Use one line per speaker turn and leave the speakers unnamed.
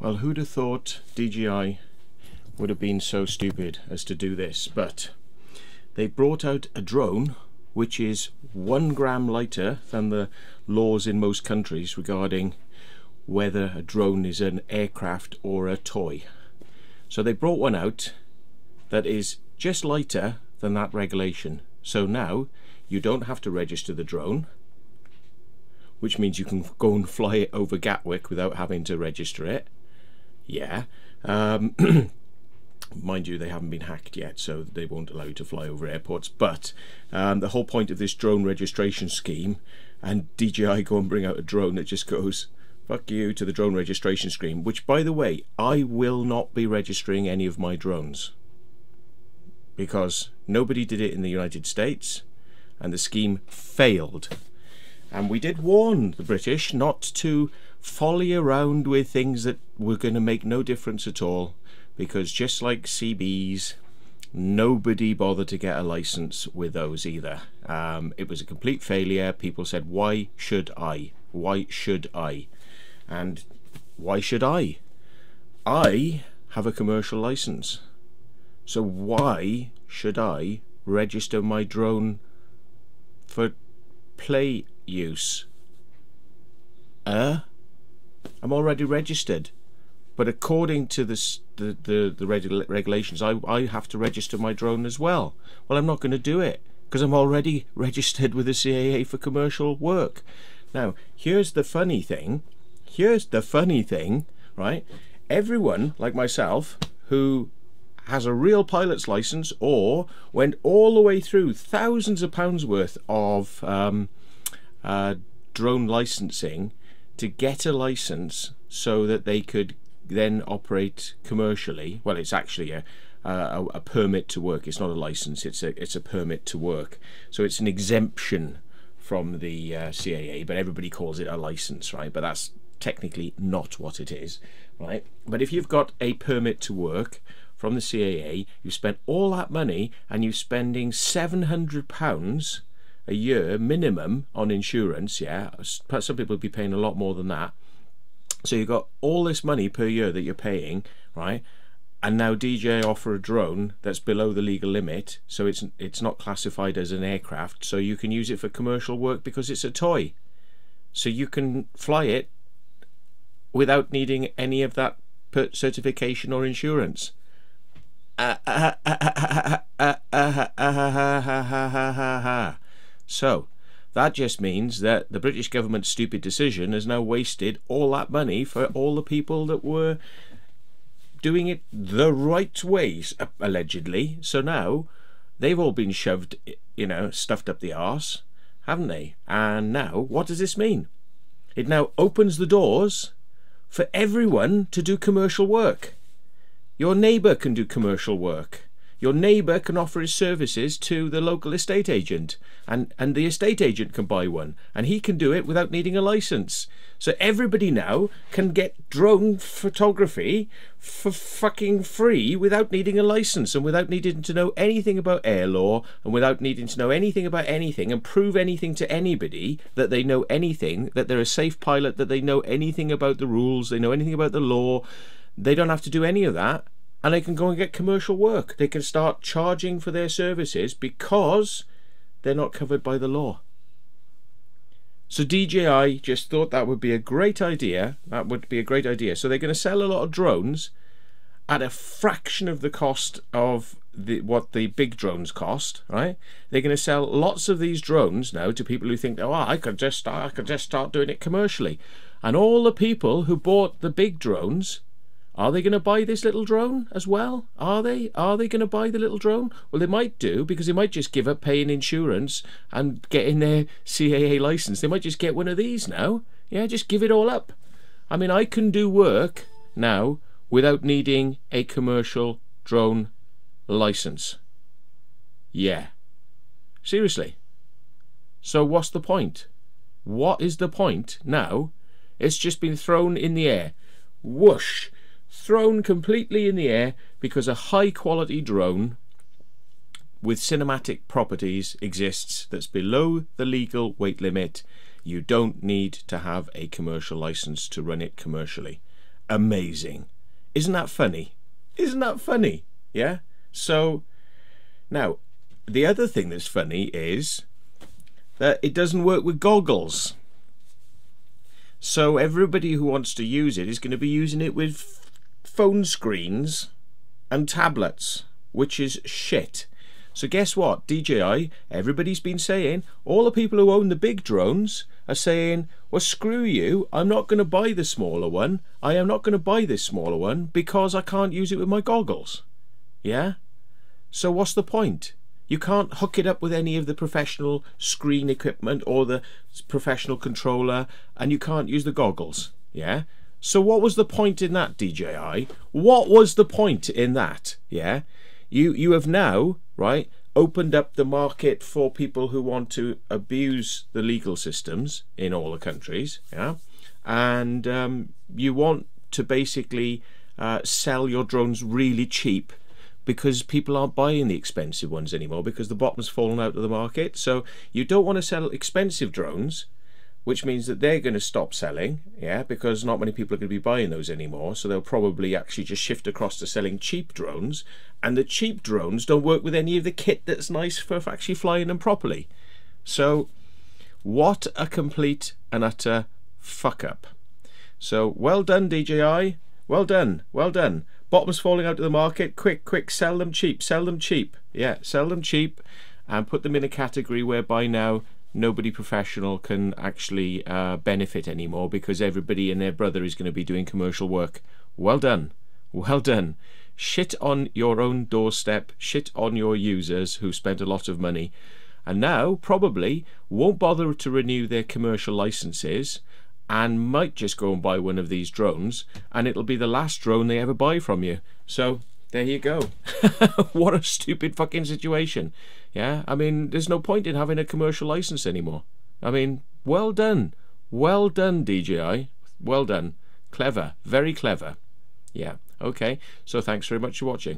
Well, who'd have thought DJI would have been so stupid as to do this? But they brought out a drone which is 1 gram lighter than the laws in most countries regarding whether a drone is an aircraft or a toy. So they brought one out that is just lighter than that regulation. So now you don't have to register the drone, which means you can go and fly it over Gatwick without having to register it. Yeah. Mind you, they haven't been hacked yet, so they won't allow you to fly over airports. But the whole point of this drone registration scheme, and DJI go and bring out a drone that just goes, fuck you to the drone registration scheme, which, by the way, I will not be registering any of my drones, because nobody did it in the United States, and the scheme failed. And we did warn the British not to folly around with things that were going to make no difference at all, because just like CBs, nobody bothered to get a license with those either. It was a complete failure. People said, why should I? Why should I? And why should I? I have a commercial license. So why should I register my drone for play use? I'm already registered, but according to the regulations, I have to register my drone as well. Well, I'm not going to do it because I'm already registered with the CAA for commercial work. Now, here's the funny thing. Right? Everyone like myself who has a real pilot's license or went all the way through thousands of pounds worth of drone licensing to get a license so that they could then operate commercially. Well, it's actually a permit to work. It's not a license, it's a permit to work. So it's an exemption from the CAA, but everybody calls it a license, right? But that's technically not what it is, right? But if you've got a permit to work from the CAA, you've spent all that money and you're spending £700 a year minimum on insurance. Yeah, some people would be paying a lot more than that. So you've got all this money per year that you're paying, right? And now DJI offer a drone that's below the legal limit, so it's not classified as an aircraft, so you can use it for commercial work because it's a toy. So you can fly it without needing any of that certification or insurance. So that just means that the British government's stupid decision has now wasted all that money for all the people that were doing it the right way, allegedly. So now they've all been shoved, you know, stuffed up the arse, haven't they? And now what does this mean? It now opens the doors for everyone to do commercial work. Your neighbour can do commercial work. Your neighbour can offer his services to the local estate agent, and the estate agent can buy one, and he can do it without needing a license. So everybody now can get drone photography for fucking free without needing a license, and without needing to know anything about air law, and without needing to know anything about anything and prove anything to anybody that they know anything, that they're a safe pilot, that they know anything about the rules, they know anything about the law. They don't have to do any of that. And they can go and get commercial work. They can start charging for their services because they're not covered by the law. So DJI just thought that would be a great idea. That would be a great idea. So they're going to sell a lot of drones at a fraction of the cost of what the big drones cost, right? They're going to sell lots of these drones now to people who think, oh, I could just start doing it commercially. And all the people who bought the big drones, are they going to buy this little drone as well? Are they going to buy the little drone? Well, they might do, because they might just give up paying insurance and getting their CAA license. They might just get one of these now. Yeah, just give it all up. I mean, I can do work now without needing a commercial drone license. Yeah. Seriously. So what's the point? What is the point now? It's just been thrown in the air. Whoosh. Thrown completely in the air because a high quality drone with cinematic properties exists that's below the legal weight limit. You don't need to have a commercial license to run it commercially. amazing. Isn't that funny? Isn't that funny? Yeah? So, now, the other thing that's funny is that it doesn't work with goggles. So everybody who wants to use it is going to be using it with phone screens and tablets, which is shit. So guess what? DJI, everybody's been saying, all the people who own the big drones are saying, well, screw you, I'm not going to buy the smaller one. I am not going to buy this smaller one because I can't use it with my goggles. Yeah? So what's the point? You can't hook it up with any of the professional screen equipment or the professional controller, and you can't use the goggles. Yeah? So what was the point in that, DJI? What was the point in that? Yeah? You have now, right, opened up the market for people who want to abuse the legal systems in all the countries, yeah, and you want to basically sell your drones really cheap because people aren't buying the expensive ones anymore because the bottom's fallen out of the market. So you don't want to sell expensive drones, which means that they're going to stop selling, yeah, because not many people are going to be buying those anymore, so they'll probably actually just shift across to selling cheap drones, and the cheap drones don't work with any of the kit that's nice for actually flying them properly. So what a complete and utter fuck up. So well done, DJI, well done, well done. Bottom's falling out of the market, quick, sell them cheap, yeah, sell them cheap and put them in a category whereby now nobody professional can actually benefit anymore because everybody and their brother is going to be doing commercial work. Well done. Well done. Shit on your own doorstep. Shit on your users who spent a lot of money and now probably won't bother to renew their commercial licenses and might just go and buy one of these drones, and it'll be the last drone they ever buy from you. So there you go. What a stupid fucking situation. Yeah, I mean, there's no point in having a commercial license anymore. I mean, well done. Well done, DJI. Well done. Clever. Very clever. Yeah. Okay. So thanks very much for watching.